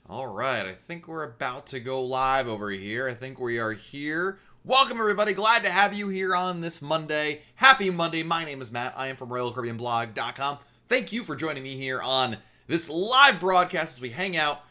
All right, I think we're about to go live over here. I think we are here. Welcome, everybody. Glad to have you here on this Monday. Happy Monday. My name is Matt. I am from RoyalCaribbeanBlog.com. Thank you for joining me here on this live broadcast as we hang out,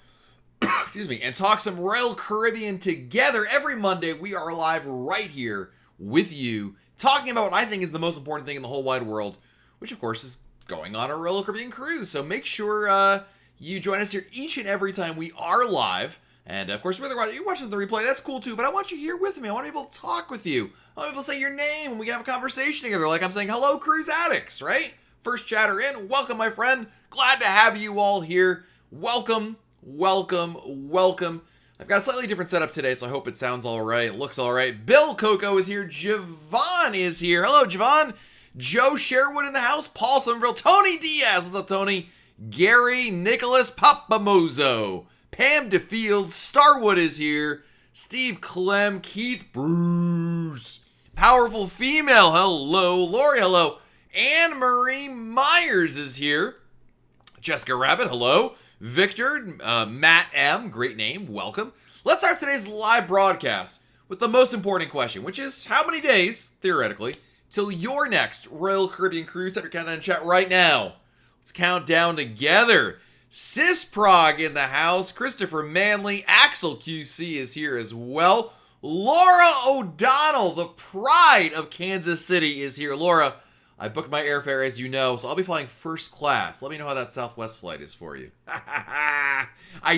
excuse me, and talk some Royal Caribbean together. Every Monday, we are live right here with you, talking about what I think is the most important thing in the whole wide world, which, of course, is going on a Royal Caribbean cruise. So make sure you join us here each and every time we are live. And of course, whether you're watching the replay, that's cool too. But I want you here with me. I want to be able to talk with you. I want to be able to say your name and we can have a conversation together. Like I'm saying, hello, cruise addicts, right? First chatter in. Welcome, my friend. Glad to have you all here. Welcome, welcome, welcome. I've got a slightly different setup today, so I hope it sounds all right. It looks all right. Bill Coco is here. Javon is here. Hello, Javon. Joe Sherwood in the house. Paul Somerville. Tony Diaz. What's up, Tony? Gary Nicholas Papamozo, Pam DeField, Starwood is here, Steve Clem, Keith Bruce, Powerful Female, hello, Lori, hello, Anne Marie Myers is here, Jessica Rabbit, hello, Victor, Matt M, great name, welcome. Let's start today's live broadcast with the most important question, which is how many days, theoretically, till your next Royal Caribbean cruise? Set your countdown in chat right now. Let's count down together. Sis Prague in the house. Christopher Manley. Axel QC is here as well. Laura O'Donnell, the pride of Kansas City, is here. Laura, I booked my airfare, as you know, so I'll be flying first class. Let me know how that Southwest flight is for you. I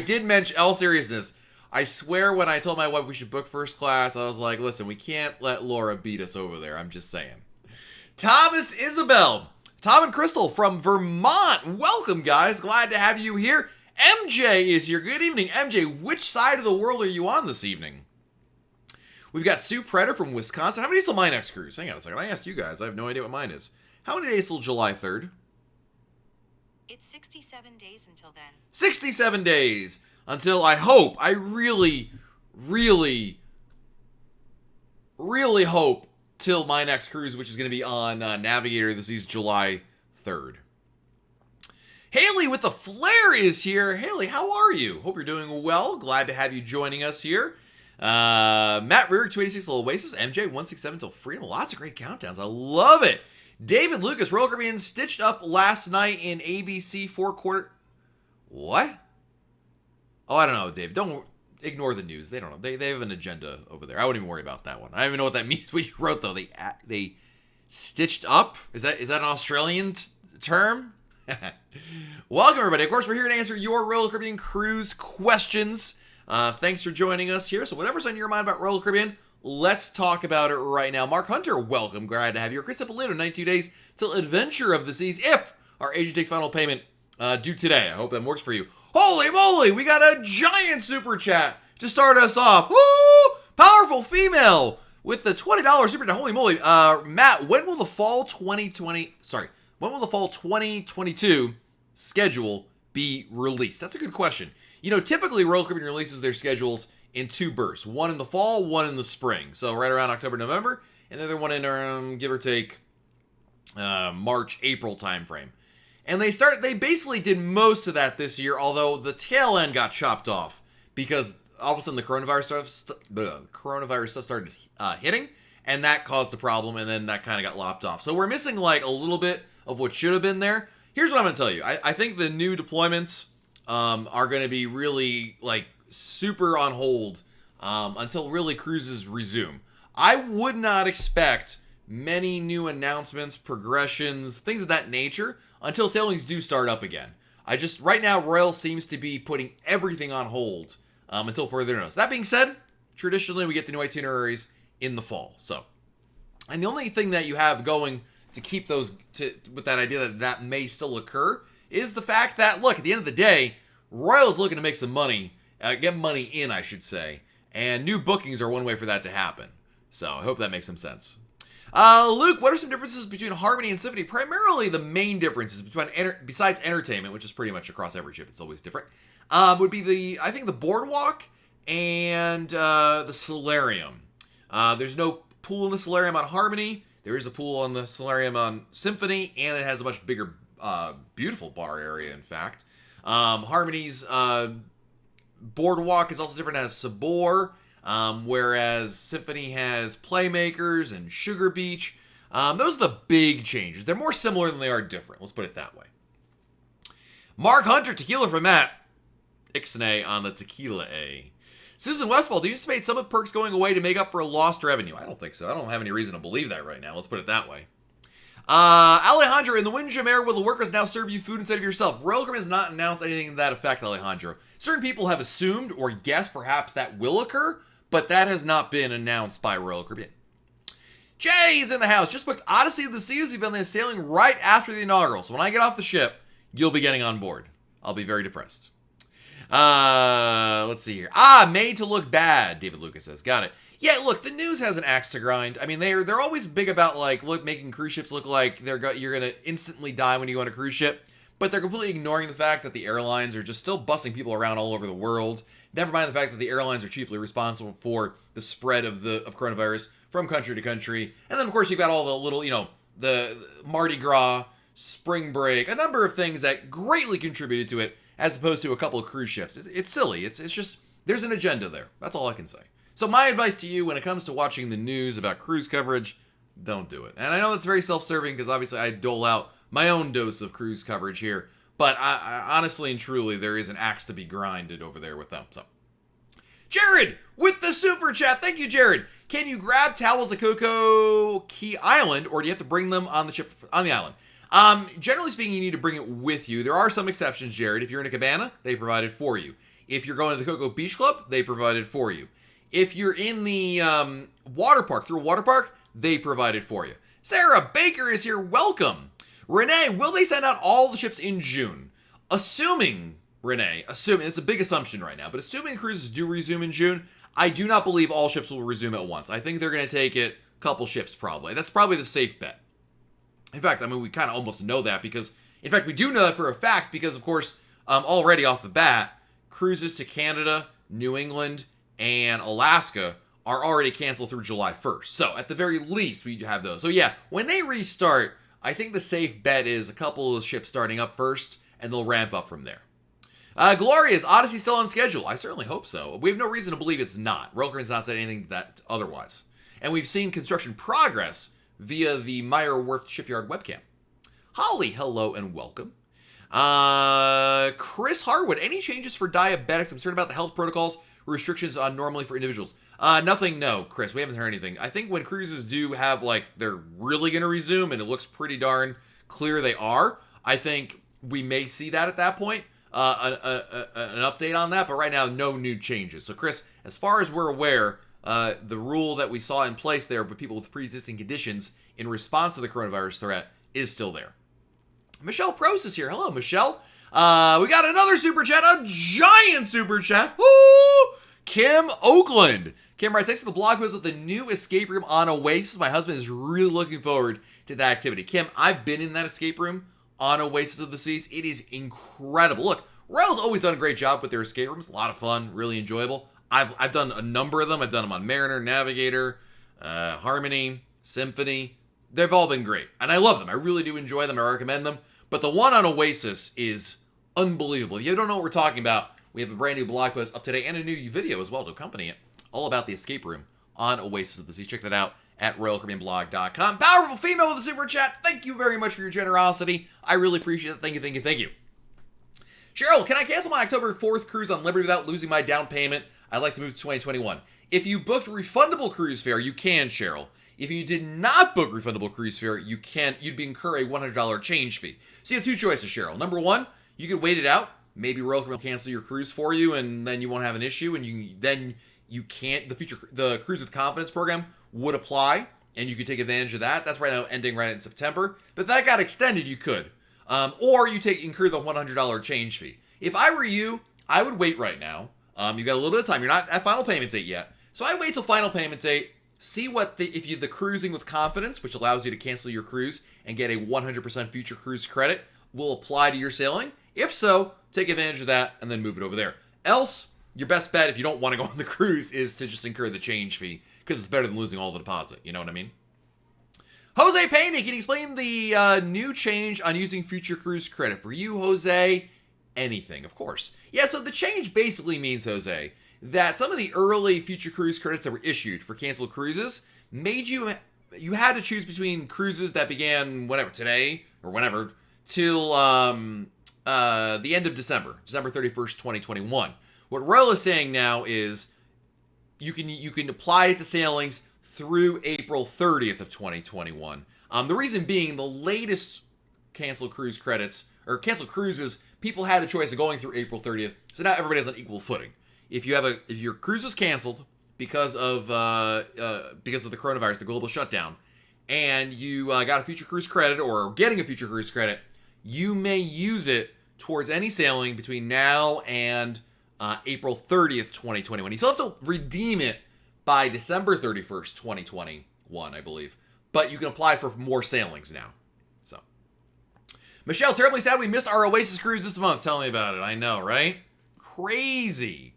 did mention, all seriousness, I swear when I told my wife we should book first class, I was like, listen, we can't let Laura beat us over there. I'm just saying. Thomas Isabel. Tom and Crystal from Vermont. Welcome, guys. Glad to have you here. MJ is here. Good evening, MJ. Which side of the world are you on this evening? We've got Sue Predator from Wisconsin. How many days till my next cruise? Hang on a second. I asked you guys. I have no idea what mine is. How many days till July 3rd? It's 67 days until then. 67 days until I hope, I really, really, really hope till my next cruise, which is going to be on Navigator. This is July 3rd. Haley with the Flare is here. Haley, how are you? Hope you're doing well. Glad to have you joining us here. Matt Rear, 286 Little Oasis. MJ, 167 till Freedom. Lots of great countdowns. I love it. David Lucas, Royal Caribbean, stitched up last night in ABC 4-quarter. What? Oh, I don't know, Dave. Don't ignore the news. They don't know. They have an agenda over there. I wouldn't even worry about that one. I don't even know what that means. What you wrote though, they stitched up. Is that an Australian term? Welcome everybody. Of course, we're here to answer your Royal Caribbean cruise questions. Thanks for joining us here. So whatever's on your mind about Royal Caribbean, let's talk about it right now. Mark Hunter, welcome. Glad to have you. Chris Ippolito, 92 days till Adventure of the Seas. If our agent takes final payment due today, I hope that works for you. Holy moly, we got a giant super chat to start us off. Woo! Powerful Female with the $20 super chat. Holy moly. Matt, when will the fall 2022 schedule be released? That's a good question. You know, typically Royal Caribbean releases their schedules in two bursts. One in the fall, one in the spring. So right around October, November, and the other one in, give or take, March, April timeframe. And they basically did most of that this year, although the tail end got chopped off because all of a sudden the coronavirus stuff started hitting, and that caused the problem, and then that kind of got lopped off. So we're missing like a little bit of what should have been there. Here's what I'm going to tell you. I think the new deployments are going to be really like super on hold until really cruises resume. I would not expect many new announcements, progressions, things of that nature until sailings do start up again. Right now, Royal seems to be putting everything on hold until further notice. That being said, traditionally we get the new itineraries in the fall. So, and the only thing that you have going to keep those, with that idea that may still occur, is the fact that, look, at the end of the day, Royal's looking to make some money, get money in, I should say, and new bookings are one way for that to happen. So, I hope that makes some sense. Luke, what are some differences between Harmony and Symphony? Primarily, the main differences between besides entertainment, which is pretty much across every ship, it's always different, would be I think the Boardwalk and the Solarium. There's no pool in the Solarium on Harmony. There is a pool on the Solarium on Symphony, and it has a much bigger, beautiful bar area, in fact. Harmony's Boardwalk is also different, as Sabor, whereas Symphony has Playmakers and Sugar Beach. Those are the big changes. They're more similar than they are different. Let's put it that way. Mark Hunter, tequila for Matt. Ixnay on the tequila A. Susan Westfall, do you anticipate some of the perks going away to make up for lost revenue? I don't think so. I don't have any reason to believe that right now. Let's put it that way. Alejandro, in the Windjammer, will the workers now serve you food instead of yourself? Royal Caribbean has not announced anything to that effect, Alejandro. Certain people have assumed or guessed perhaps that will occur, but that has not been announced by Royal Caribbean. Jay's in the house. Just booked Odyssey of the Seas. We've been sailing right after the inaugural. So when I get off the ship, you'll be getting on board. I'll be very depressed. Let's see here. Made to look bad, David Lucas says. Got it. Yeah, look, the news has an axe to grind. I mean, they're always big about, like, making cruise ships look like you're going to instantly die when you go on a cruise ship. But they're completely ignoring the fact that the airlines are just still busing people around all over the world. Never mind the fact that the airlines are chiefly responsible for the spread of coronavirus from country to country. And then, of course, you've got all the little, the Mardi Gras, spring break, a number of things that greatly contributed to it, as opposed to a couple of cruise ships. It's silly. It's just, there's an agenda there. That's all I can say. So my advice to you when it comes to watching the news about cruise coverage, don't do it. And I know that's very self-serving because obviously I dole out my own dose of cruise coverage here. But I honestly and truly, there is an axe to be grinded over there with them. So, Jared with the super chat. Thank you, Jared. Can you grab towels at Coco Key Island, or do you have to bring them on the ship on the island? Generally speaking, you need to bring it with you. There are some exceptions, Jared. If you're in a cabana, they provide it for you. If you're going to the Coco Beach Club, they provide it for you. If you're in the water park, through a water park, they provide it for you. Sarah Baker is here. Welcome. Renee, will they send out all the ships in June? Assuming, it's a big assumption right now, but assuming cruises do resume in June, I do not believe all ships will resume at once. I think they're going to take it a couple ships probably. That's probably the safe bet. In fact, I mean, we kind of almost know that because, in fact, we do know that for a fact because, of course, already off the bat, cruises to Canada, New England, and Alaska are already canceled through July 1st. So, at the very least, we have those. So, yeah, when they restart, I think the safe bet is a couple of ships starting up first, and they'll ramp up from there. Gloria, is Odyssey still on schedule? I certainly hope so. We have no reason to believe it's not. Royal Caribbean's not said anything that otherwise. And we've seen construction progress via the Meyer Worth Shipyard webcam. Holly, hello and welcome. Chris Harwood, any changes for diabetics? I'm concerned about the health protocols, restrictions on normally for individuals. Nothing, no, Chris. We haven't heard anything. I think when cruises do have, like, they're really going to resume, and it looks pretty darn clear they are, I think we may see that at that point. An update on that, but right now, no new changes. So, Chris, as far as we're aware, the rule that we saw in place there with people with pre-existing conditions in response to the coronavirus threat is still there. Michelle Prost is here. Hello, Michelle. We got another super chat, a giant super chat. Woo! Kim Oakland. Kim writes, thanks for the blog post with the new escape room on Oasis. My husband is really looking forward to that activity. Kim, I've been in that escape room on Oasis of the Seas. It is incredible. Look, Royal's always done a great job with their escape rooms. A lot of fun, really enjoyable. I've done a number of them. I've done them on Mariner, Navigator, Harmony, Symphony. They've all been great, and I love them. I really do enjoy them. I recommend them. But the one on Oasis is unbelievable. If you don't know what we're talking about, we have a brand new blog post up today and a new video as well to accompany it, all about the escape room on Oasis of the Seas. Check that out at RoyalCaribbeanBlog.com. Powerful female with a super chat. Thank you very much for your generosity. I really appreciate it. Thank you, thank you, thank you. Cheryl, can I cancel my October 4th cruise on Liberty without losing my down payment? I'd like to move to 2021. If you booked refundable cruise fare, you can, Cheryl. If you did not book refundable cruise fare, you'd be incur a $100 change fee. So you have two choices, Cheryl. Number one, you could wait it out. Maybe Royal Caribbean will cancel your cruise for you, and then you won't have an issue, and you can't. The Cruise with Confidence program would apply, and you could take advantage of that. That's right now ending right in September. But if that got extended, you could. Or you incur the $100 change fee. If I were you, I would wait right now. You've got a little bit of time. You're not at final payment date yet. So I wait till final payment date. See what the Cruising with Confidence, which allows you to cancel your cruise and get a 100% future cruise credit, will apply to your sailing. If so, take advantage of that and then move it over there. Else, your best bet if you don't want to go on the cruise is to just incur the change fee because it's better than losing all the deposit. You know what I mean? Jose Payne, can you explain the new change on using future cruise credit? For you, Jose, anything, of course. Yeah, so the change basically means, Jose, that some of the early future cruise credits that were issued for canceled cruises made you had to choose between cruises that began whenever, today or whenever, till the end of December 31st, 2021. What Royal is saying now is you can apply it to sailings through April 30th of 2021. The reason being, the latest canceled cruise credits or canceled cruises, people had a choice of going through April 30th, so now everybody's on equal footing. If your cruise is canceled because of the coronavirus, the global shutdown, and you got a future cruise credit or are getting a future cruise credit, you may use it towards any sailing between now and April 30th, 2021. You still have to redeem it by December 31st, 2021, I believe. But you can apply for more sailings now. So, Michelle, terribly sad we missed our Oasis cruise this month. Tell me about it. I know, right? Crazy.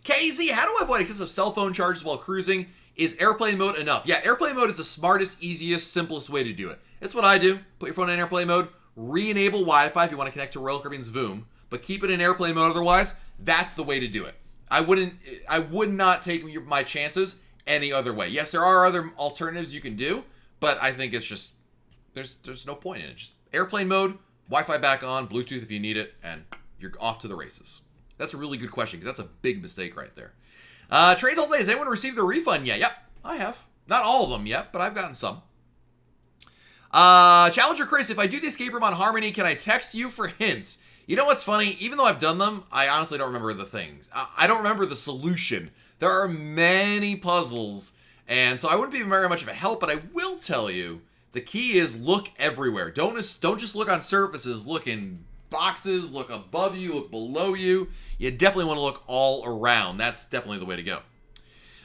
KZ, how do I avoid excessive cell phone charges while cruising? Is airplane mode enough? Yeah, airplane mode is the smartest, easiest, simplest way to do it. It's what I do. Put your phone in airplane mode, re-enable Wi-Fi if you want to connect to Royal Caribbean's Voom, but keep it in airplane mode otherwise. That's the way to do it. I would not take my chances any other way. Yes, there are other alternatives you can do, but I think it's just, there's no point in it. Just airplane mode, Wi-Fi back on, Bluetooth if you need it, and you're off to the races. That's a really good question, because that's a big mistake right there. Trades all day. Has anyone received the refund yet? Yep, I have. Not all of them yet, but I've gotten some. Challenger Chris, if I do the escape room on Harmony, can I text you for hints? You know what's funny? Even though I've done them, I honestly don't remember the things. I don't remember the solution. There are many puzzles, and so I wouldn't be very much of a help, but I will tell you, the key is look everywhere. Don't just look on surfaces. Look in boxes, look above you, look below you. You definitely want to look all around. That's definitely the way to go.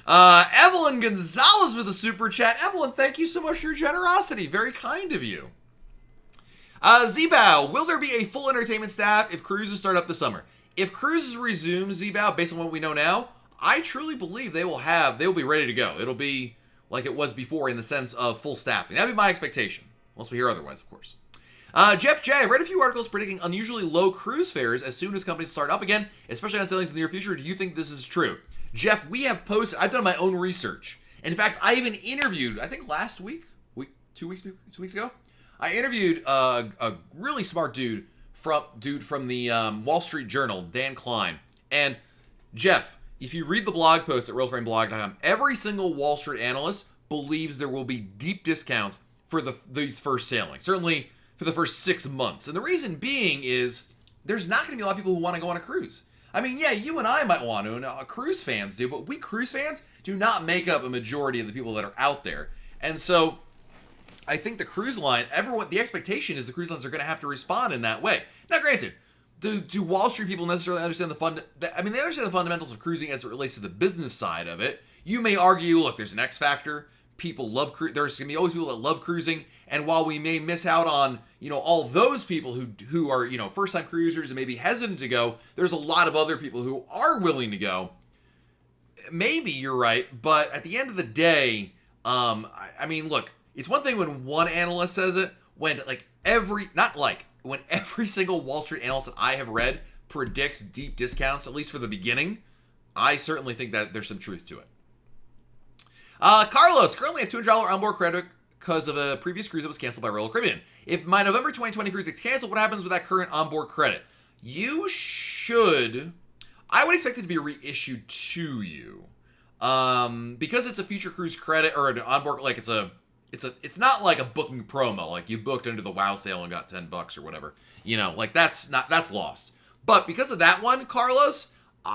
Evelyn Gonzalez with a super chat. Evelyn, thank you so much for your generosity. Very kind of you. Zbow, will there be a full entertainment staff if cruises start up this summer? If cruises resume, Zbow, based on what we know now, I truly believe they will be ready to go. It'll be like it was before in the sense of full staffing. That'd be my expectation. Unless we hear otherwise, of course. Jeff J, I read a few articles predicting unusually low cruise fares as soon as companies start up again, especially on sailings in the near future. Do you think this is true? Jeff, I've done my own research. In fact, I even interviewed, I think last week, 2 weeks ago, I interviewed a really smart dude from the Wall Street Journal, Dan Klein. And Jeff, if you read the blog post at RoyalCaribbeanBlog.com, every single Wall Street analyst believes there will be deep discounts for these first sailings. Certainly for the first 6 months. And the reason being is there's not going to be a lot of people who want to go on a cruise. I mean, yeah, you and I might want to, and cruise fans do, but we cruise fans do not make up a majority of the people that are out there. And so I think the cruise line, the expectation is the cruise lines are going to have to respond in that way. Now, granted, do Wall Street people necessarily understand they understand the fundamentals of cruising as it relates to the business side of it. You may argue, look, there's an X factor. People love there's going to be always people that love cruising, and while we may miss out on, all those people who are, first-time cruisers and maybe hesitant to go, there's a lot of other people who are willing to go. Maybe you're right, but at the end of the day, I mean, look, it's one thing when one analyst says it, when every single Wall Street analyst that I have read predicts deep discounts, at least for the beginning. I certainly think that there's some truth to it. Carlos, currently have $200 onboard credit because of a previous cruise that was canceled by Royal Caribbean. If my November 2020 cruise gets canceled, what happens with that current onboard credit? I would expect it to be reissued to you. Because it's a future cruise credit or an onboard, like it's not like a booking promo, like you booked under the WoW sale and got $10 or whatever. That's lost. But because of that one, Carlos,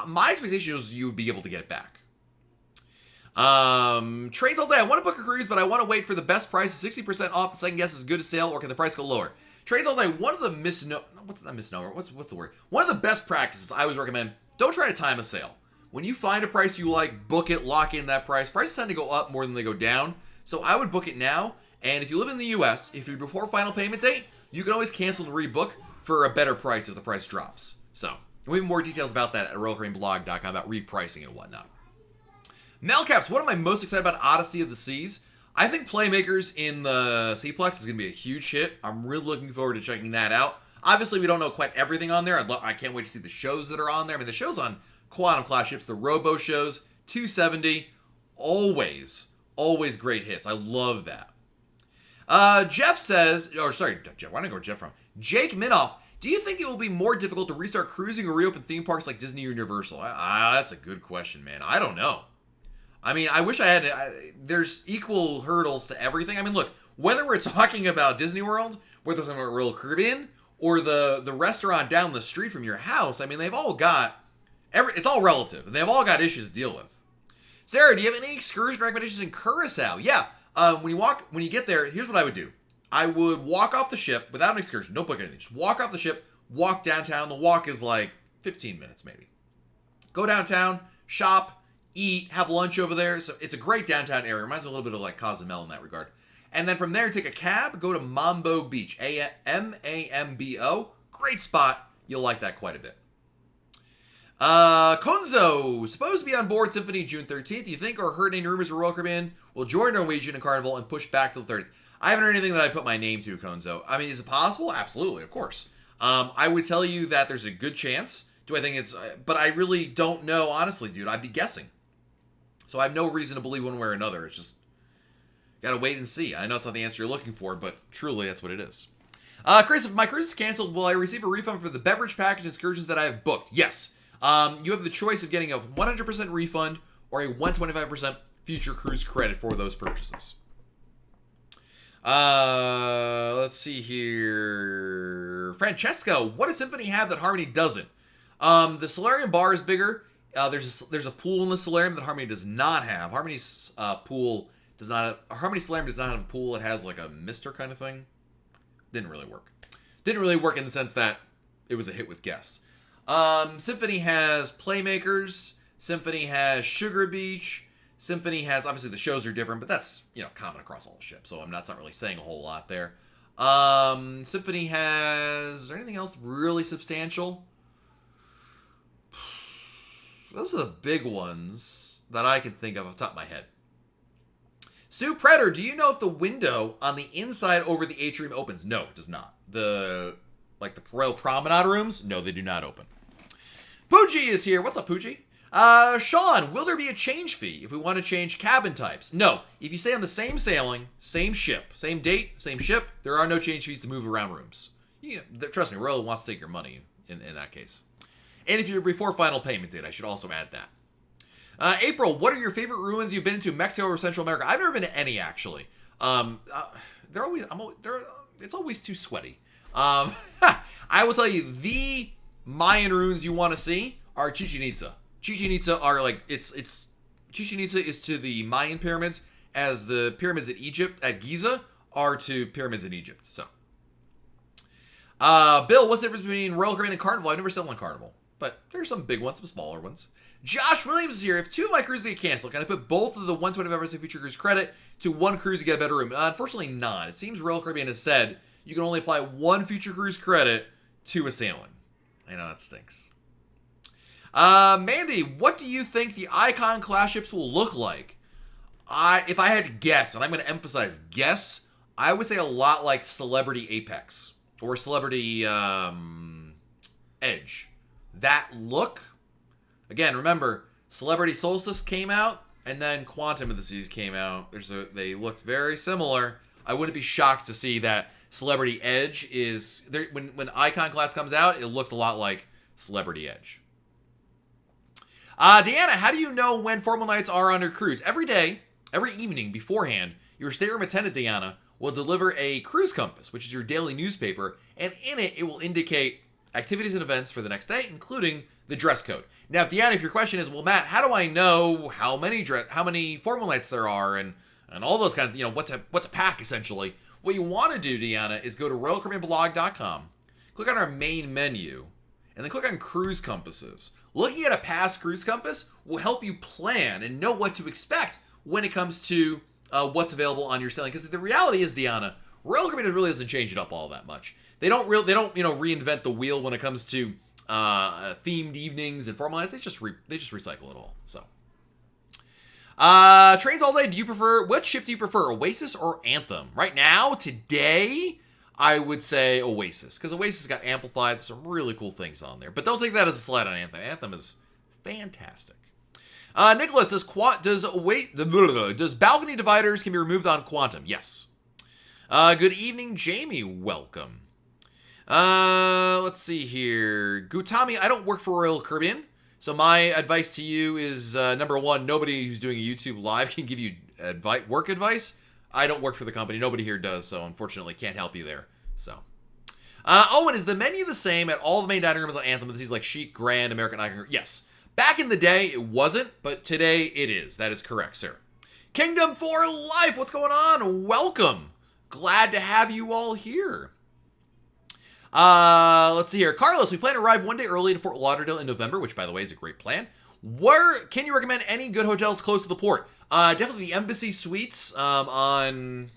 my expectation is you would be able to get it back. Trades all day. I want to book a cruise, but I want to wait for the best price. 60% off. The second guess is good to sail, or can the price go lower? Trades all day. One of the what's the word? One of the best practices I always recommend, don't try to time a sale. When you find a price you like, book it, lock in that price. Prices tend to go up more than they go down. So I would book it now. And if you live in the US, if you're before final payment date, you can always cancel and rebook for a better price if the price drops. So we have more details about that at RoyalCaribbeanBlog.com about repricing and whatnot. Melcaps, what am I most excited about Odyssey of the Seas? I think Playmakers in the Seaplex is going to be a huge hit. I'm really looking forward to checking that out. Obviously, we don't know quite everything on there. I can't wait to see the shows that are on there. I mean, the shows on Quantum class ships, the Robo shows, 270, always great hits. I love that. Jeff says, or sorry, Jeff, where did I go with Jeff from? Jake Minoff, do you think it will be more difficult to restart cruising or reopen theme parks like Disney or Universal? That's a good question, man. I don't know. I mean, I wish I had, there's equal hurdles to everything. I mean, look, whether we're talking about Disney World, whether we're talking about Royal Caribbean, or the restaurant down the street from your house, I mean, they've all got, it's all relative, and they've all got issues to deal with. Sarah, do you have any excursion recommendations in Curacao? Yeah, when you get there, here's what I would do. I would walk off the ship without an excursion. Don't book anything. Just walk off the ship, walk downtown. The walk is like 15 minutes maybe. Go downtown, shop, eat, have lunch over there. So it's a great downtown area. Reminds me a little bit of like Cozumel in that regard. And then from there, take a cab, go to Mambo Beach. Mambo. Great spot. You'll like that quite a bit. Konzo, supposed to be on board Symphony June 13th. Do you think or heard any rumors of Royal Caribbean will join Norwegian and Carnival and push back to the 30th? I haven't heard anything that I put my name to, Konzo. I mean, is it possible? Absolutely, of course. I would tell you that there's a good chance. Do I think it's... But I really don't know, honestly, dude. I'd be guessing. So I have no reason to believe one way or another. It's just... Gotta wait and see. I know it's not the answer you're looking for, but truly, that's what it is. Chris, if my cruise is canceled, will I receive a refund for the beverage package excursions that I have booked? Yes. You have the choice of getting a 100% refund or a 125% future cruise credit for those purchases. Let's see here. Francesco, what does Symphony have that Harmony doesn't? The Solarium bar is bigger. There's a pool in the Solarium that Harmony does not have. Harmony's pool does not. Harmony Solarium does not have a pool. It has like a mister kind of thing. Didn't really work. Didn't really work in the sense that it was a hit with guests. Symphony has Playmakers. Symphony has Sugar Beach. Symphony has, obviously the shows are different, but that's, common across all the ships, so that's not really saying a whole lot there. Symphony has, is there anything else really substantial? Those are the big ones that I can think of off the top of my head. Sue Predator, do you know if the window on the inside over the atrium opens? No, it does not. The Royal Promenade rooms? No, they do not open. Pooji is here. What's up, Pooji? Sean, will there be a change fee if we want to change cabin types? No. If you stay on the same sailing, same ship, same date, same ship, there are no change fees to move around rooms. Yeah, trust me, Royal wants to take your money in that case. And if you're before final payment date, I should also add that. April, what are your favorite ruins you've been into in Mexico or Central America? I've never been to any, actually. It's always too sweaty. I will tell you, the Mayan ruins you want to see are Chichen Itza. Chichen Itza are Chichen Itza is to the Mayan pyramids as the pyramids at Giza are to pyramids in Egypt. So, Bill, what's the difference between Royal Caribbean and Carnival? I've never sailed on Carnival, but there's some big ones, some smaller ones. Josh Williams is here. If two of my cruises get canceled, can I put both of the 125% future cruise credit to one cruise to get a better room? Unfortunately, not. It seems Royal Caribbean has said you can only apply one future cruise credit to a sailing. I know, that stinks. Mandy, what do you think the Icon class ships will look like? If I had to guess, and I'm going to emphasize guess, I would say a lot like Celebrity Apex or Celebrity Edge. That look, again, remember, Celebrity Solstice came out, and then Quantum of the Seas came out. They looked very similar. I wouldn't be shocked to see that Celebrity Edge is there when Icon class comes out. It looks a lot like Celebrity Edge. Deanna, how do you know when formal nights are on your cruise? Every day, every evening beforehand, your stateroom attendant, Deanna, will deliver a cruise compass, which is your daily newspaper, and in it will indicate activities and events for the next day, including the dress code. Now, Deanna, if your question is, well, Matt, how do I know how many formal nights there are and all those kinds of, what to pack, essentially? What you want to do, Deanna, is go to RoyalCaribbeanBlog.com, click on our main menu, and then click on Cruise Compasses. Looking at a past cruise compass will help you plan and know what to expect when it comes to what's available on your sailing. Because the reality is, Deanna, Royal Caribbean really doesn't change it up all that much. They don't reinvent the wheel when it comes to themed evenings and formalized. They just recycle it all. So, trains all day. Which ship do you prefer, Oasis or Anthem? Right now, today, I would say Oasis, because Oasis got amplified. There's some really cool things on there. But don't take that as a slight on Anthem. Anthem is fantastic. Nicholas, does balcony dividers can be removed on Quantum? Yes. Good evening, Jamie. Welcome. Let's see here. Gutami, I don't work for Royal Caribbean, so my advice to you is, number one, nobody who's doing a YouTube live can give you work advice. I don't work for the company. Nobody here does, so unfortunately can't help you there. So, Owen, is the menu the same at all the main dining rooms on Anthem? This is like Chic, Grand, American Icon. Yes. Back in the day, it wasn't, but today it is. That is correct, sir. Kingdom for Life, what's going on? Welcome. Glad to have you all here. Let's see here. Carlos, we plan to arrive one day early in Fort Lauderdale in November, which, by the way, is a great plan. Where can you recommend any good hotels close to the port? Definitely the Embassy Suites on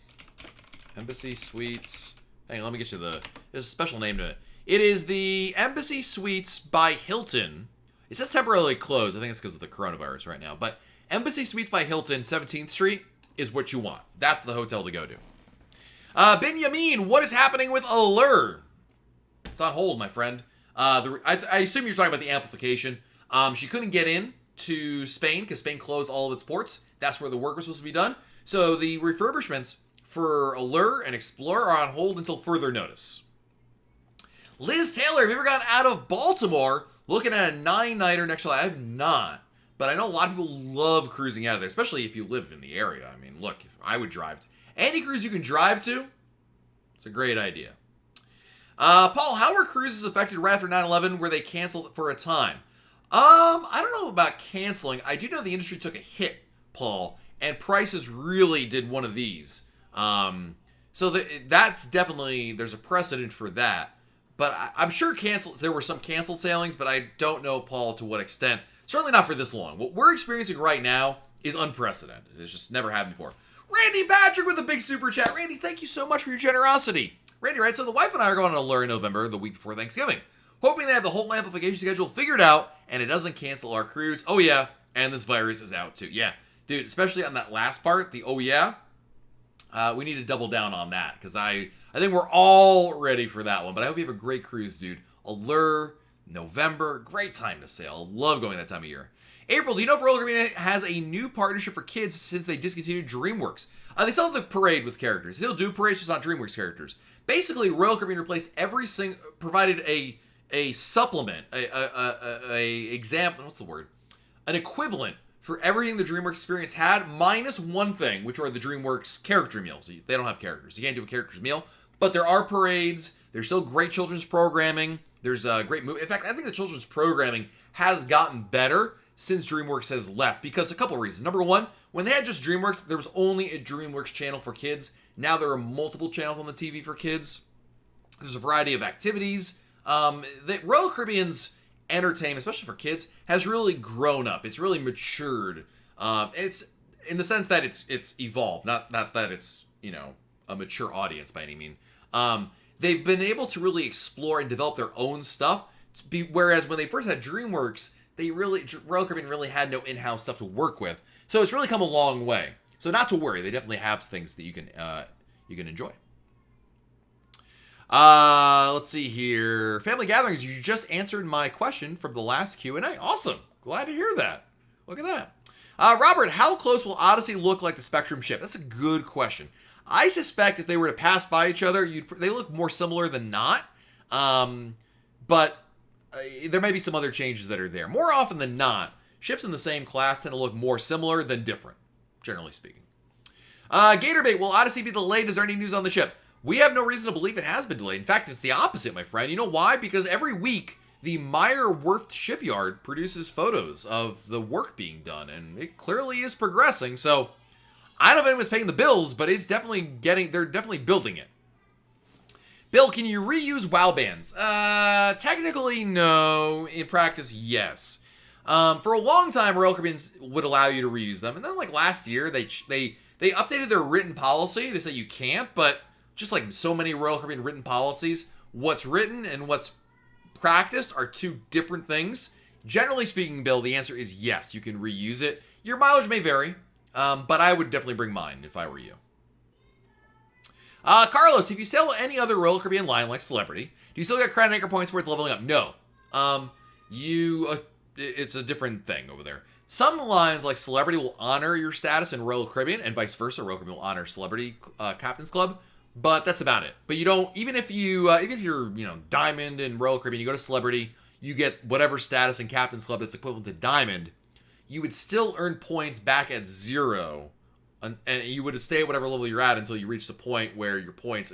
Embassy Suites. Hang on, let me get you there's a special name to it. It is the Embassy Suites by Hilton. It says temporarily closed. I think it's because of the coronavirus right now. But Embassy Suites by Hilton, 17th Street, is what you want. That's the hotel to go to. Benjamin, what is happening with Allure? It's on hold, my friend. I assume you're talking about the amplification. She couldn't get in to Spain because Spain closed all of its ports. That's where the work was supposed to be done. So the refurbishments for Allure and Explorer are on hold until further notice. Liz Taylor, have you ever gotten out of Baltimore looking at a 9-nighter next July? I have not, but I know a lot of people love cruising out of there, especially if you live in the area. I mean, look, I would drive. Any cruise you can drive to, it's a great idea. Paul, how were cruises affected right after 9/11? Were they canceled for a time? I don't know about canceling. I do know the industry took a hit, Paul, and prices really did one of these. So that's definitely, there's a precedent for that. But I'm sure there were some canceled sailings, but I don't know, Paul, to what extent. Certainly not for this long. What we're experiencing right now is unprecedented. It's just never happened before. Randy Patrick with a big super chat. Randy, thank you so much for your generosity. Randy writes, so the wife and I are going on Allure in November, the week before Thanksgiving. Hoping they have the whole amplification schedule figured out and it doesn't cancel our cruise. Oh yeah, and this virus is out too. Yeah, dude, especially on that last part, the oh yeah, we need to double down on that because I think we're all ready for that one. But I hope you have a great cruise, dude. Allure, November, great time to sail. Love going that time of year. April, do you know if Royal Caribbean has a new partnership for kids since they discontinued DreamWorks? They still have the parade with characters. They'll do parades, just not DreamWorks characters. Basically, Royal Caribbean replaced provided a supplement, a example, what's the word? An equivalent for everything the DreamWorks experience had, minus one thing, which are the DreamWorks character meals. They don't have characters. You can't do a character's meal, but there are parades. There's still great children's programming. There's a great movie. In fact, I think the children's programming has gotten better since DreamWorks has left because a couple of reasons. Number one, when they had just DreamWorks, there was only a DreamWorks channel for kids. Now there are multiple channels on the TV for kids. There's a variety of activities. The Royal Caribbean's entertainment, especially for kids, has really grown up. It's really matured. It's in the sense that it's evolved, not that it's, you know, a mature audience by any means. They've been able to really explore and develop their own stuff. Whereas when they first had DreamWorks, Royal Caribbean really had no in-house stuff to work with. So it's really come a long way. So not to worry, they definitely have things that you can enjoy. Let's see here. Family gatherings, you just answered my question from the last Q&A. Awesome. Glad to hear that. Look at that. Robert, how close will Odyssey look like the Spectrum ship? That's a good question. I suspect if they were to pass by each other, they look more similar than not. But there may be some other changes that are there. More often than not, ships in the same class tend to look more similar than different, generally speaking. Gatorbait, will Odyssey be delayed? Is there any news on the ship? We have no reason to believe it has been delayed. In fact, it's the opposite, my friend. You know why? Because every week, the Meyer Werft shipyard produces photos of the work being done, and it clearly is progressing. So, I don't know if anyone's paying the bills, but it's definitely they're definitely building it. Bill, can you reuse WoW bands? Technically, no. In practice, yes. For a long time, Royal Caribbean would allow you to reuse them. And then, like, last year, they updated their written policy. They say you can't, but just like so many Royal Caribbean written policies, what's written and what's practiced are two different things. Generally speaking, Bill, the answer is yes, you can reuse it. Your mileage may vary, but I would definitely bring mine if I were you. Carlos, if you sail any other Royal Caribbean line like Celebrity, do you still get credit anchor points where it's leveling up? No. It's a different thing over there. Some lines like Celebrity will honor your status in Royal Caribbean, and vice versa. Royal Caribbean will honor Celebrity Captain's Club, but that's about it. But you don't, even if you're, Diamond in Royal Caribbean, you go to Celebrity, you get whatever status in Captain's Club that's equivalent to Diamond, you would still earn points back at 0, and you would stay at whatever level you're at until you reach the point where your points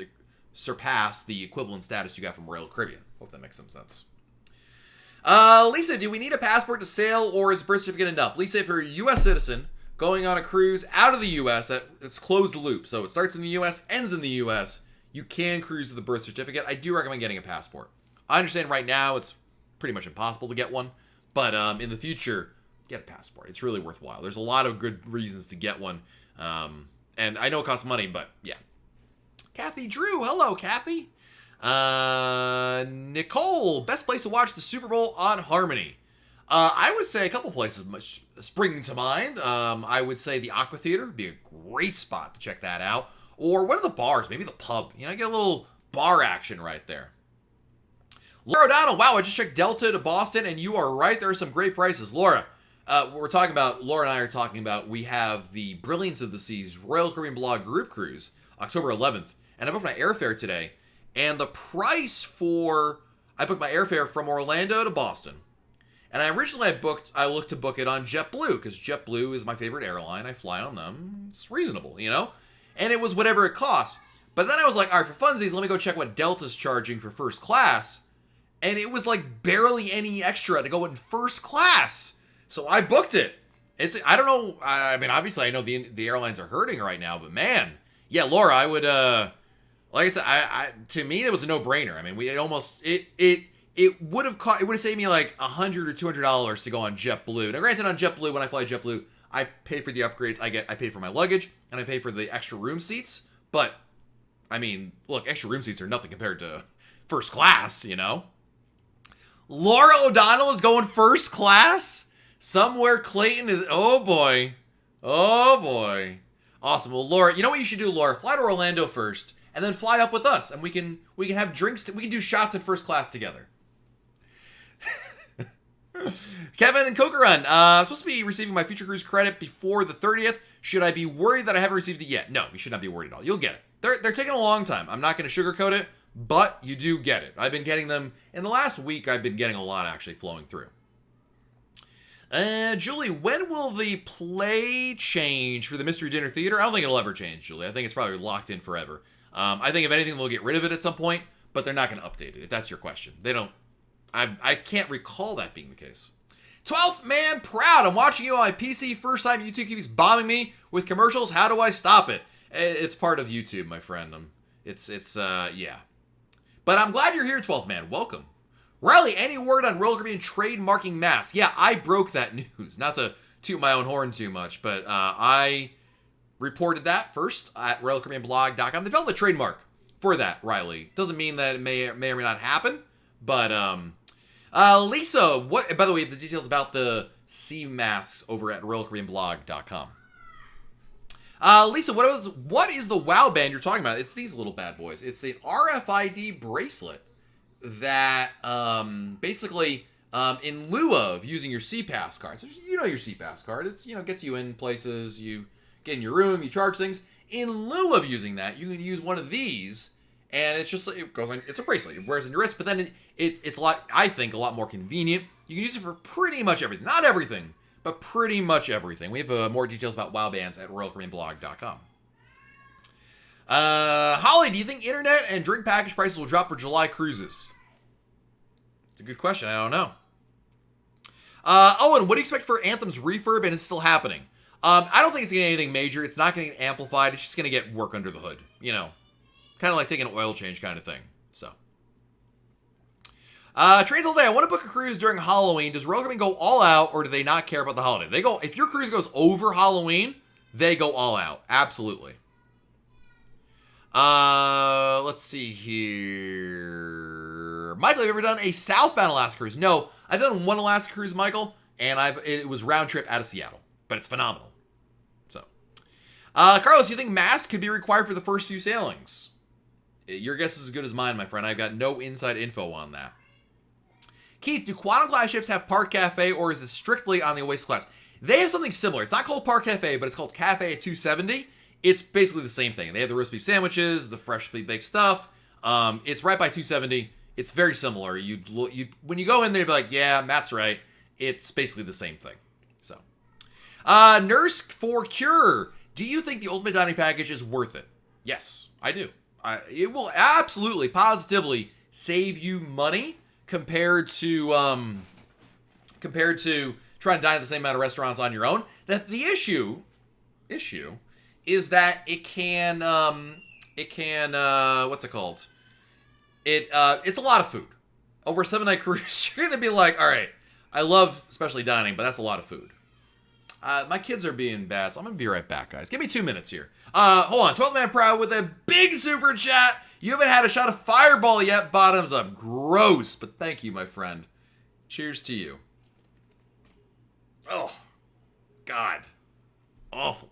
surpass the equivalent status you got from Royal Caribbean. Hope that makes some sense. Lisa, do we need a passport to sail, or is birth certificate enough? Lisa, if you're a U.S. citizen going on a cruise out of the U.S., it's closed loop. So it starts in the U.S., ends in the U.S., you can cruise with the birth certificate. I do recommend getting a passport. I understand right now it's pretty much impossible to get one, but in the future, get a passport. It's really worthwhile. There's a lot of good reasons to get one, and I know it costs money, but yeah. Kathy Drew, hello, Kathy. Nicole, best place to watch the Super Bowl on Harmony. I would say a couple places spring to mind. I would say the Aqua Theater would be a great spot to check that out. Or one of the bars, maybe the pub. You know, get a little bar action right there. Laura O'Donnell, wow, I just checked Delta to Boston, and you are right, there are some great prices. Laura, Laura and I are talking about, we have the Brilliance of the Seas Royal Caribbean Blog Group Cruise, October 11th, and I booked my airfare today. And the price I booked my airfare from Orlando to Boston. And I looked to book it on JetBlue, because JetBlue is my favorite airline. I fly on them. It's reasonable, And it was whatever it costs. But then I was like, all right, for funsies, let me go check what Delta's charging for first class. And it was like barely any extra to go in first class. So I booked it. I don't know. I mean, obviously I know the airlines are hurting right now, but man. Yeah, Laura, I would, like I said, to me, it was a no-brainer. I mean, it would have saved me like $100 or $200 to go on JetBlue. Now, granted, on JetBlue, when I fly JetBlue, I pay for the upgrades. I pay for my luggage, and I pay for the extra room seats. But I mean, look, extra room seats are nothing compared to first class. Laura O'Donnell is going first class somewhere. Clayton is. Oh boy, awesome. Well, Laura, you know what you should do, Laura? Fly to Orlando first, and then fly up with us, and we can have drinks. We can do shots in first class together. Kevin and Coco Run, I'm supposed to be receiving my future cruise credit before the 30th. Should I be worried that I haven't received it yet? No, you should not be worried at all. You'll get it. They're taking a long time. I'm not going to sugarcoat it, but you do get it. I've been getting them in the last week. I've been getting a lot actually flowing through. Julie, when will the play change for the Mystery Dinner Theater? I don't think it'll ever change, Julie. I think it's probably locked in forever. I think if anything, they'll get rid of it at some point, but they're not going to update it, if that's your question. They don't. I can't recall that being the case. 12th man proud. I'm watching you on my PC. First time YouTube keeps bombing me with commercials. How do I stop it? It's part of YouTube, my friend. Yeah. But I'm glad you're here, 12th man. Welcome. Riley, any word on Royal Caribbean trademarking masks? Yeah, I broke that news. Not to toot my own horn too much, but I reported that first at RoyalCaribbeanBlog.com. They found the trademark for that, Riley. Doesn't mean that it may or may not happen, but Lisa, what? By the way, the details about the sea masks over at RoyalCaribbeanBlog.com. Lisa, what is the WoW band you're talking about? It's these little bad boys. It's the RFID bracelet that basically in lieu of using your SeaPass card. So your SeaPass card. It's gets you in places. You get in your room. You charge things. In lieu of using that, you can use one of these, and it's just it goes on. It's a bracelet. It wears on your wrist, but then it's a lot. I think a lot more convenient. You can use it for pretty much everything. Not everything, but pretty much everything. We have more details about WoW bands at RoyalCaribbeanBlog.com. Holly, do you think internet and drink package prices will drop for July cruises? It's a good question. I don't know. Owen, what do you expect for Anthem's refurb, and is it still happening? I don't think it's going to get anything major. It's not going to get amplified. It's just going to get work under the hood. Kind of like taking an oil change kind of thing. So. Trains all day. I want to book a cruise during Halloween. Does Royal Caribbean go all out, or do they not care about the holiday? If your cruise goes over Halloween, they go all out. Absolutely. Let's see here. Michael, have you ever done a Southbound Alaska cruise? No, I've done one Alaska cruise, Michael, and it was round trip out of Seattle, but it's phenomenal. So, Carlos, do you think masks could be required for the first few sailings? Your guess is as good as mine, my friend. I've got no inside info on that. Keith, do Quantum class ships have Park Cafe, or is it strictly on the Oasis class? They have something similar. It's not called Park Cafe, but it's called Cafe at 270. It's basically the same thing. They have the roast beef sandwiches, the freshly baked stuff. It's right by 270. It's very similar. When you go in there, you'll be like, yeah, Matt's right. It's basically the same thing. So, Nurse for Cure. Do you think the Ultimate Dining Package is worth it? Yes, I do. It will absolutely, positively save you money compared to trying to dine at the same amount of restaurants on your own. That the issue is that it can what's it called? It's a lot of food. Over a 7-night cruise, you're gonna be like, all right, I love especially dining, but that's a lot of food. My kids are being bad, so I'm gonna be right back, guys. Give me 2 minutes here. Hold on. 12th Man Proud with a big super chat. You haven't had a shot of Fireball yet. Bottoms up. Gross, but thank you, my friend. Cheers to you. Oh, God. Awful.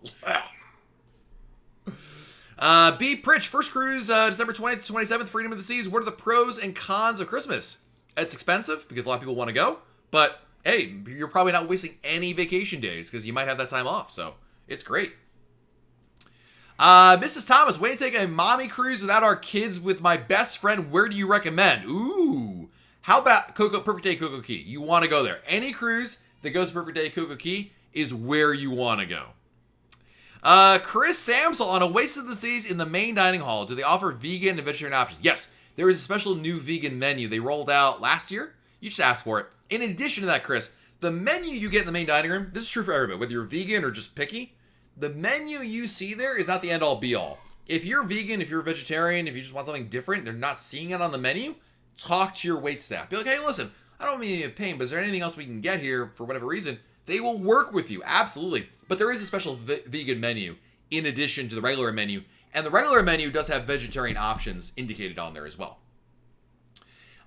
B. Pritch, first cruise, December 20th to 27th, Freedom of the Seas. What are the pros and cons of Christmas? It's expensive because a lot of people want to go, but hey, you're probably not wasting any vacation days because you might have that time off, so it's great. Mrs. Thomas, way to take a mommy cruise without our kids with my best friend. Where do you recommend? Ooh, how about Coco, Perfect Day Coco Key? You want to go there. Any cruise that goes to Perfect Day Coco Key is where you want to go. Chris Samsel, on Oasis of the Seas in the main dining hall, do they offer vegan and vegetarian options? Yes, there is a special new vegan menu they rolled out last year. You just ask for it. In addition to that, Chris, the menu you get in the main dining room, this is true for everybody, whether you're vegan or just picky, the menu you see there is not the end-all be-all. If you're vegan, if you're a vegetarian, if you just want something different, they're not seeing it on the menu, talk to your waitstaff. Be like, hey, listen, I don't mean to be a pain, but is there anything else we can get here for whatever reason? They will work with you, absolutely. But there is a special vegan menu in addition to the regular menu, and the regular menu does have vegetarian options indicated on there as well.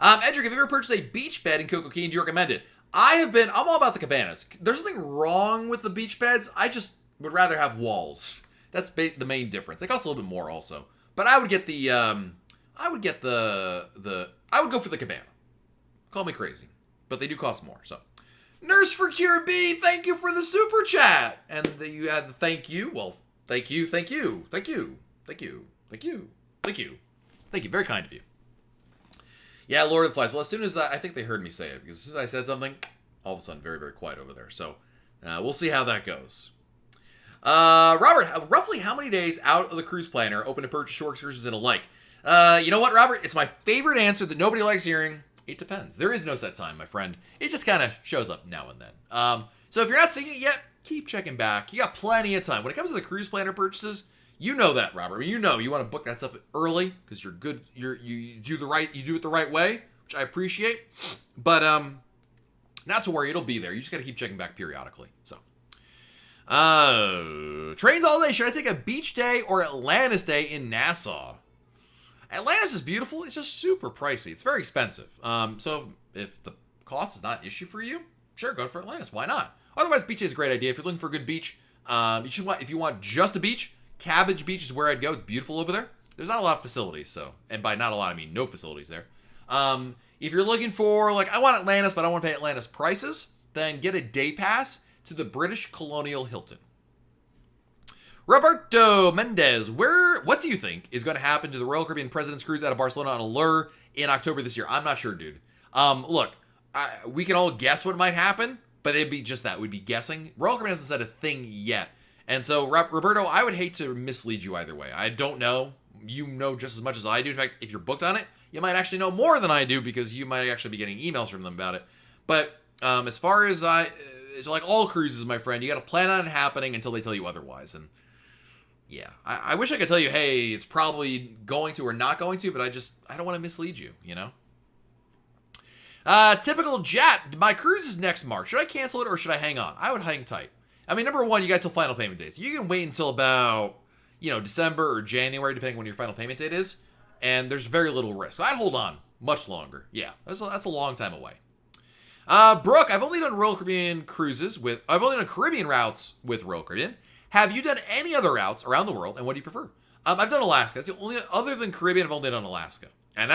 Edric, have you ever purchased a beach bed in Coco Key, and do you recommend it? I'm all about the cabanas. There's nothing wrong with the beach beds. I just would rather have walls. That's the main difference. They cost a little bit more also. But I would get I would go for the cabana. Call me crazy. But they do cost more, so. Nurse for Cure B, thank you for the super chat. And you had the thank you. Well, thank you. Thank you. Very kind of you. Yeah, Lord of the Flies. Well, as soon as I think they heard me say it, because as soon as I said something, all of a sudden, very, very quiet over there. So, we'll see how that goes. Robert, roughly how many days out of the cruise planner open to purchase shore excursions and alike? You know what, Robert? It's my favorite answer that nobody likes hearing. It depends. There is no set time, my friend. It just kind of shows up now and then. So if you're not seeing it yet, keep checking back. You got plenty of time. When it comes to the cruise planner purchases, you know that, Robert. I mean, you know you want to book that stuff early because you're good. You do it the right way, which I appreciate. But not to worry, it'll be there. You just got to keep checking back periodically. So, trains all day. Should I take a beach day or Atlantis day in Nassau? Atlantis is beautiful. It's just super pricey. It's very expensive. So if the cost is not an issue for you, sure, go for Atlantis. Why not? Otherwise, beach is a great idea. If you're looking for a good beach, if you want just a beach, Cabbage Beach is where I'd go. It's beautiful over there. There's not a lot of facilities, so, and by not a lot, I mean no facilities there. If you're looking for, like, I want Atlantis, but I don't want to pay Atlantis prices, then get a day pass to the British Colonial Hilton. Roberto Mendez, what do you think is going to happen to the Royal Caribbean President's Cruise out of Barcelona on Allure in October this year? I'm not sure, dude. Look, we can all guess what might happen, but it'd be just that. We'd be guessing. Royal Caribbean hasn't said a thing yet. And so, Roberto, I would hate to mislead you either way. I don't know. You know just as much as I do. In fact, if you're booked on it, you might actually know more than I do because you might actually be getting emails from them about it. But as far as like all cruises, my friend, you got to plan on it happening until they tell you otherwise. And yeah, I wish I could tell you, hey, it's probably going to or not going to, but I don't want to mislead you, you know? Typical Jat, my cruise is next March. Should I cancel it or should I hang on? I would hang tight. I mean, number one, you got till final payment dates. You can wait until about, December or January, depending on when your final payment date is, and there's very little risk. So I'd hold on much longer. Yeah, that's a long time away. Brooke, I've only done Caribbean routes with Royal Caribbean. Have you done any other routes around the world, and what do you prefer? I've done Alaska. It's the only, other than Caribbean, I've only done Alaska. And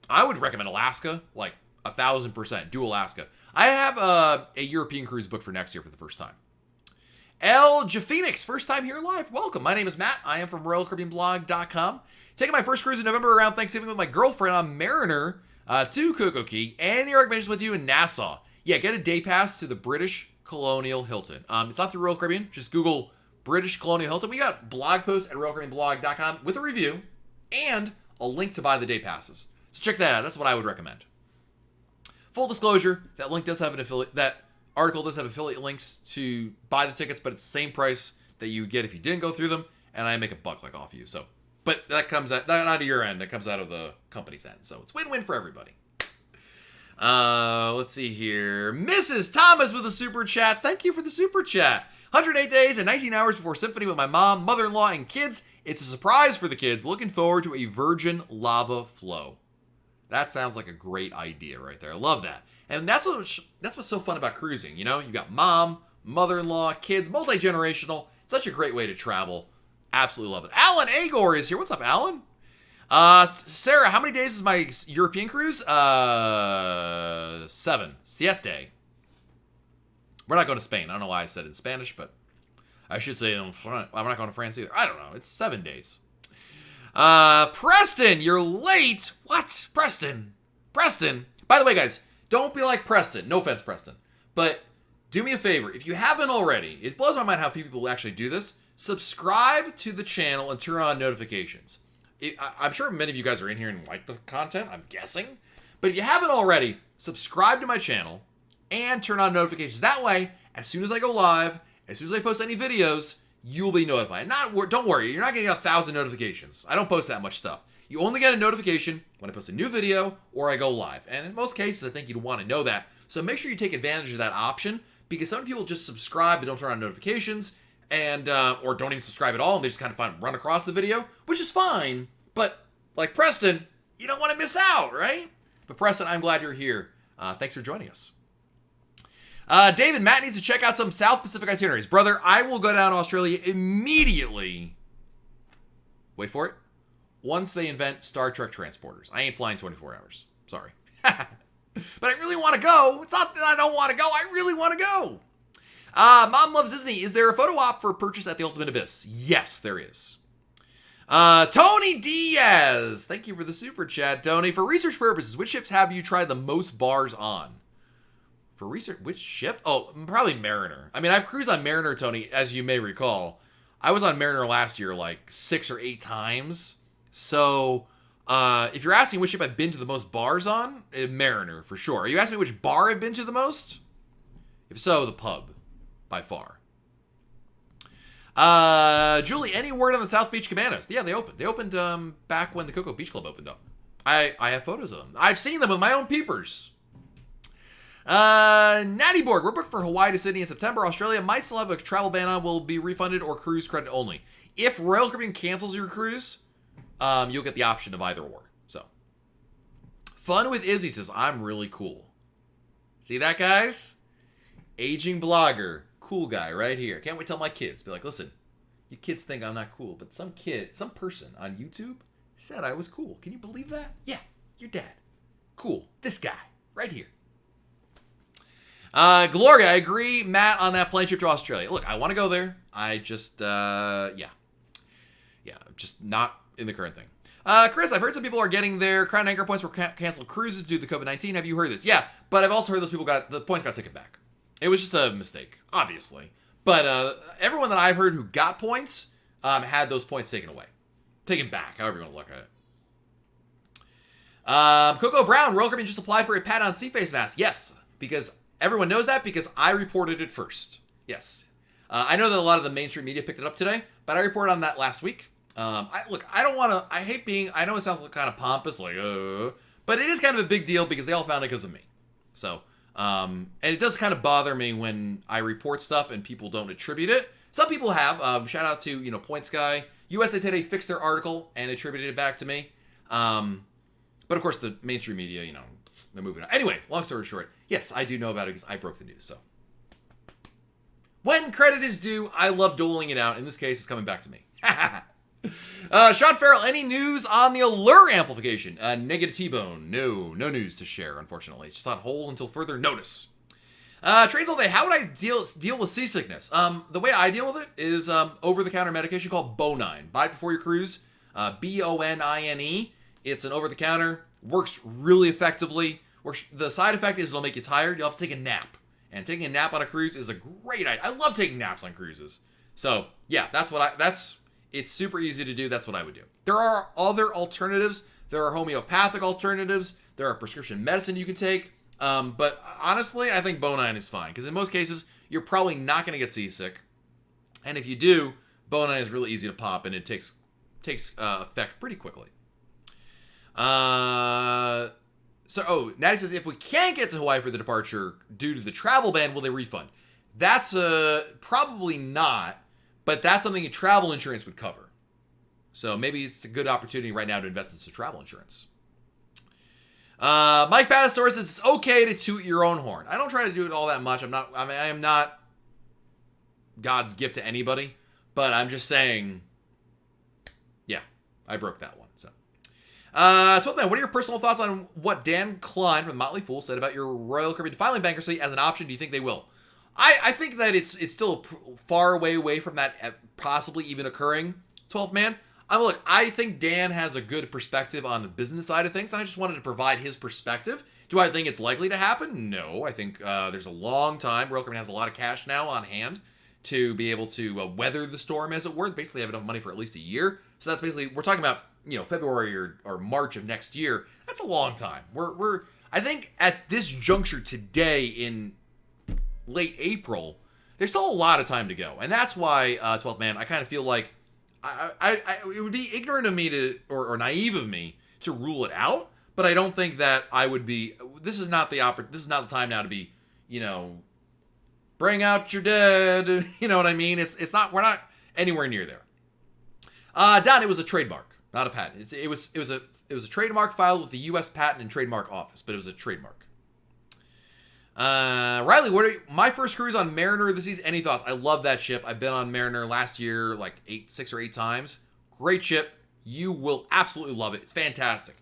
I would recommend Alaska, like 1,000%. Do Alaska. I have a European cruise booked for next year for the first time. El Phoenix, first time here live. Welcome. My name is Matt. I am from RoyalCaribbeanBlog.com. Taking my first cruise in November around Thanksgiving with my girlfriend on Mariner to Coco Key. Any recommendations with you in Nassau? Yeah, get a day pass to the British Colonial Hilton. It's not through Royal Caribbean. Just Google British Colonial Hilton. We got blog posts at RoyalCaribbeanBlog.com with a review and a link to buy the day passes. So check that out. That's what I would recommend. Full disclosure, that link does have an affiliate. That article does have affiliate links to buy the tickets, but it's the same price that you get if you didn't go through them, and I make a buck like off you. So, but that comes out not of your end. That comes out of the company's end. So it's win-win for everybody. Let's see here. Mrs. Thomas with a super chat. Thank you for the super chat. 108 days and 19 hours before symphony with my mom, mother-in-law, and kids. It's a surprise for the kids. Looking forward to a virgin lava flow. That sounds like a great idea right there. I love that. And that's what's so fun about cruising. You know, you've got mom, mother-in-law, kids, multi-generational. Such a great way to travel. Absolutely love it. Alan Agor is here. What's up, Alan? Sarah, how many days is my European cruise? 7. Siete. We're not going to Spain. I don't know why I said it in Spanish, but I should say it in French. I'm not going to France either. I don't know. It's 7 days. Preston, you're late. What? Preston. By the way, guys, don't be like Preston. No offense, Preston. But do me a favor. If you haven't already, it blows my mind how few people actually do this. Subscribe to the channel and turn on notifications. I'm sure many of you guys are in here and like the content, I'm guessing. But if you haven't already, subscribe to my channel and turn on notifications. That way, as soon as I go live, as soon as I post any videos, you'll be notified. Don't worry, you're not getting 1,000 notifications. I don't post that much stuff. You only get a notification when I post a new video or I go live. And in most cases, I think you'd want to know that. So make sure you take advantage of that option, because some people just subscribe but don't turn on notifications, and or don't even subscribe at all, and they just kind of run across the video, which is fine. But like Preston, you don't want to miss out, right? But Preston, I'm glad you're here. Thanks for joining us. David, Matt needs to check out some South Pacific itineraries. Brother, I will go down to Australia immediately. Wait for it. Once they invent Star Trek transporters. I ain't flying 24 hours. Sorry. But I really want to go. It's not that I don't want to go. I really want to go. Mom loves Disney. Is there a photo op for purchase at the Ultimate Abyss? Yes, there is. Tony Diaz. Thank you for the super chat, Tony. For research purposes, which ships have you tried the most bars on? For research, which ship? Oh, probably Mariner. I mean, I've cruised on Mariner, Tony, as you may recall. I was on Mariner last year like 6 or 8 times. So, if you're asking which ship I've been to the most bars on, Mariner, for sure. Are you asking me which bar I've been to the most? If so, the pub, by far. Julie, any word on the South Beach Cabanas? Yeah, they opened. They opened back when the Coco Beach Club opened up. I have photos of them. I've seen them with my own peepers. Natty Borg, we're booked for Hawaii to Sydney in September. Australia might still have a travel ban on, will be refunded or cruise credit only. If Royal Caribbean cancels your cruise, you'll get the option of either or. So, Fun with Izzy says, I'm really cool. See that, guys? Aging blogger. Cool guy right here. Can't wait to tell my kids. Be like, listen, you kids think I'm not cool, but some person on YouTube said I was cool. Can you believe that? Yeah, your dad. Cool. This guy right here. Gloria, I agree, Matt, on that plane trip to Australia. Look, I want to go there. I just, yeah, just not in the current thing. Chris, I've heard some people are getting their Crown Anchor points for canceled cruises due to COVID-19. Have you heard this? Yeah, but I've also heard those people the points got taken back. It was just a mistake, obviously. But everyone that I've heard who got points had those points taken back, however you want to look at it. Coco Brown, Royal Caribbean just applied for a pat on sea face mask. Yes, because everyone knows that because I reported it first. Yes. I know that a lot of the mainstream media picked it up today, but I reported on that last week. I don't want to, I hate being, I know it sounds kind of pompous, like, but it is kind of a big deal because they all found it because of me. So, and it does kind of bother me when I report stuff and people don't attribute it. Some people have, shout out to, Points Guy. USA Today fixed their article and attributed it back to me. But of course the mainstream media, they're moving on. Anyway, long story short, yes, I do know about it because I broke the news. So when credit is due, I love doling it out. In this case, it's coming back to me. Sean Farrell, any news on the Allure amplification? Negative T-Bone. No news to share, unfortunately. It's just on hold until further notice. Trades all day. How would I deal with seasickness? The way I deal with it is over-the-counter medication called Bonine. Buy it before your cruise. Bonine. It's an over-the-counter. Works really effectively. The side effect is it'll make you tired. You'll have to take a nap. And taking a nap on a cruise is a great idea. I love taking naps on cruises. So, yeah, it's super easy to do. That's what I would do. There are other alternatives. There are homeopathic alternatives. There are prescription medicine you can take. But honestly, I think Bonine is fine. Because in most cases, you're probably not going to get seasick. And if you do, Bonine is really easy to pop. And it takes effect pretty quickly. Natty says, if we can't get to Hawaii for the departure due to the travel ban, will they refund? That's probably not. But that's something travel insurance would cover. So maybe it's a good opportunity right now to invest in some travel insurance. Mike Pattistor says it's okay to toot your own horn. I don't try to do it all that much. I am not God's gift to anybody. But I'm just saying, yeah, I broke that one. So, 12th man, what are your personal thoughts on what Dan Klein from the Motley Fool said about your Royal Caribbean filing bankruptcy as an option? Do you think they will? I think that it's still far away from that possibly even occurring, 12th man. Look, I think Dan has a good perspective on the business side of things, and I just wanted to provide his perspective. Do I think it's likely to happen? No. I think there's a long time. Royal Caribbean has a lot of cash now on hand to be able to weather the storm, as it were. They basically have enough money for at least a year. So that's basically, we're talking about, February or March of next year. That's a long time. I think at this juncture today in late April, there's still a lot of time to go. And that's why, 12th man, I kind of feel like it would be ignorant of me or naive of me to rule it out, but I don't think that I would be, this is not the time now to be, bring out your dead, you know what I mean? We're not anywhere near there. Don, it was a trademark, not a patent. It was a trademark filed with the U.S. Patent and Trademark Office, but it was a trademark. Riley, my first cruise on Mariner this season? Any thoughts? I love that ship. I've been on Mariner last year like 6 or 8 times. Great ship. You will absolutely love it. It's fantastic.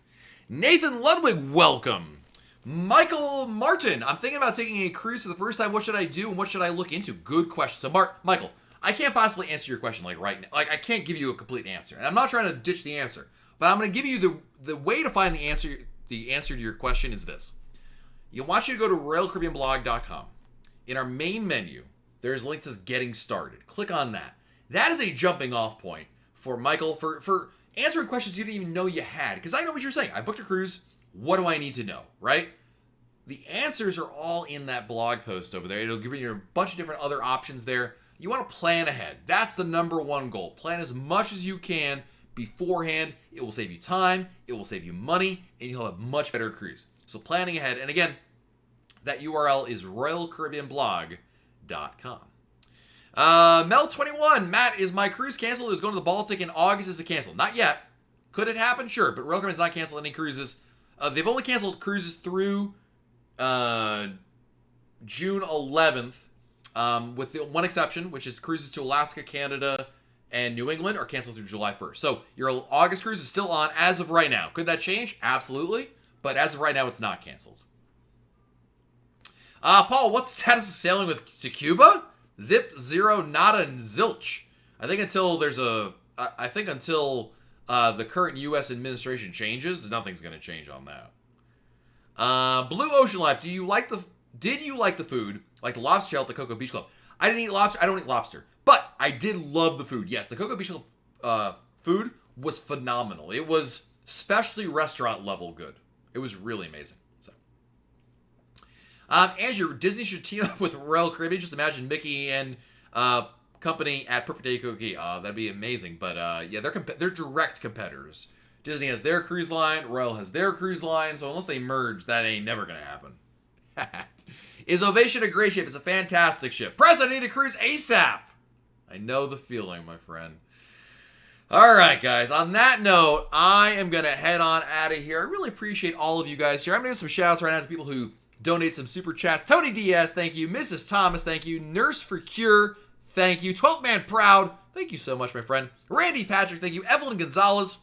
Nathan Ludwig, welcome. Michael Martin, I'm thinking about taking a cruise for the first time. What should I do and what should I look into? Good question. So Michael, I can't possibly answer your question like right now. Like I can't give you a complete answer. And I'm not trying to ditch the answer, but I'm going to give you the way to find the answer. The answer to your question is this. I want you to go to RoyalCaribbeanBlog.com. In our main menu, there's a link that says Getting Started. Click on that. That is a jumping off point for Michael for answering questions you didn't even know you had. Because I know what you're saying. I booked a cruise. What do I need to know, right? The answers are all in that blog post over there. It'll give you a bunch of different other options there. You want to plan ahead. That's the number one goal. Plan as much as you can beforehand. It will save you time. It will save you money. And you'll have a much better cruise. So planning ahead. And again, that URL is RoyalCaribbeanBlog.com. Mel21, Matt, is my cruise canceled? It was going to the Baltic in August. Is it canceled? Not yet. Could it happen? Sure. But Royal Caribbean has not canceled any cruises. They've only canceled cruises through June 11th, with the one exception, which is cruises to Alaska, Canada, and New England are canceled through July 1st. So your August cruise is still on as of right now. Could that change? Absolutely. But as of right now, it's not canceled. Paul, what's the status of sailing to Cuba? Zip, zero, nada, and zilch. I think until the current U.S. administration changes, nothing's going to change on that. Blue Ocean Life, did you like the food, like the lobster tail at the Coco Beach Club? I didn't eat lobster. I don't eat lobster, but I did love the food. Yes, the Coco Beach Club food was phenomenal. It was specialty restaurant level good. It was really amazing. So, Andrew, Disney should team up with Royal Caribbean. Just imagine Mickey and company at Perfect Day Cookie. That'd be amazing. But yeah, they're direct competitors. Disney has their cruise line. Royal has their cruise line. So unless they merge, that ain't never going to happen. Is Ovation a great ship? It's a fantastic ship. Press, I need a cruise ASAP. I know the feeling, my friend. All right, guys. On that note, I am going to head on out of here. I really appreciate all of you guys here. I'm going to give some shout-outs right now to people who donate some super chats. Tony Diaz, thank you. Mrs. Thomas, thank you. Nurse for Cure, thank you. 12th Man Proud, Thank you so much, my friend. Randy Patrick, thank you. Evelyn Gonzalez,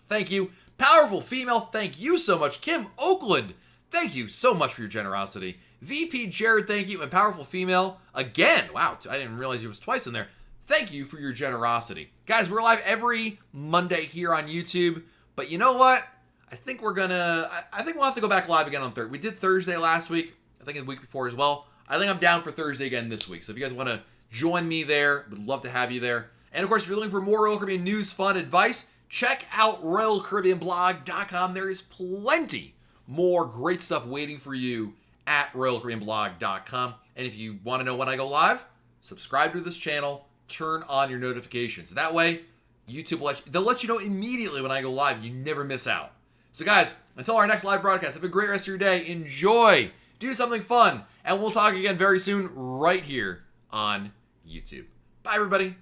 thank you. Powerful Female, thank you so much. Kim Oakland, thank you so much for your generosity. VP Jared, thank you. And Powerful Female, again, wow, I didn't realize it was twice in there. Thank you for your generosity. Guys, we're live every Monday here on YouTube, but you know what? I think we'll have to go back live again on Thursday. We did Thursday last week, I think the week before as well. I think I'm down for Thursday again this week. So if you guys want to join me there, would love to have you there. And of course, if you're looking for more Royal Caribbean news, fun, advice, check out RoyalCaribbeanBlog.com. There is plenty more great stuff waiting for you at RoyalCaribbeanBlog.com. And if you want to know when I go live, subscribe to this channel, turn on your notifications. That way, YouTube they'll let you know immediately when I go live. You never miss out. So guys, until our next live broadcast, have a great rest of your day. Enjoy. Do something fun. And we'll talk again very soon right here on YouTube. Bye, everybody.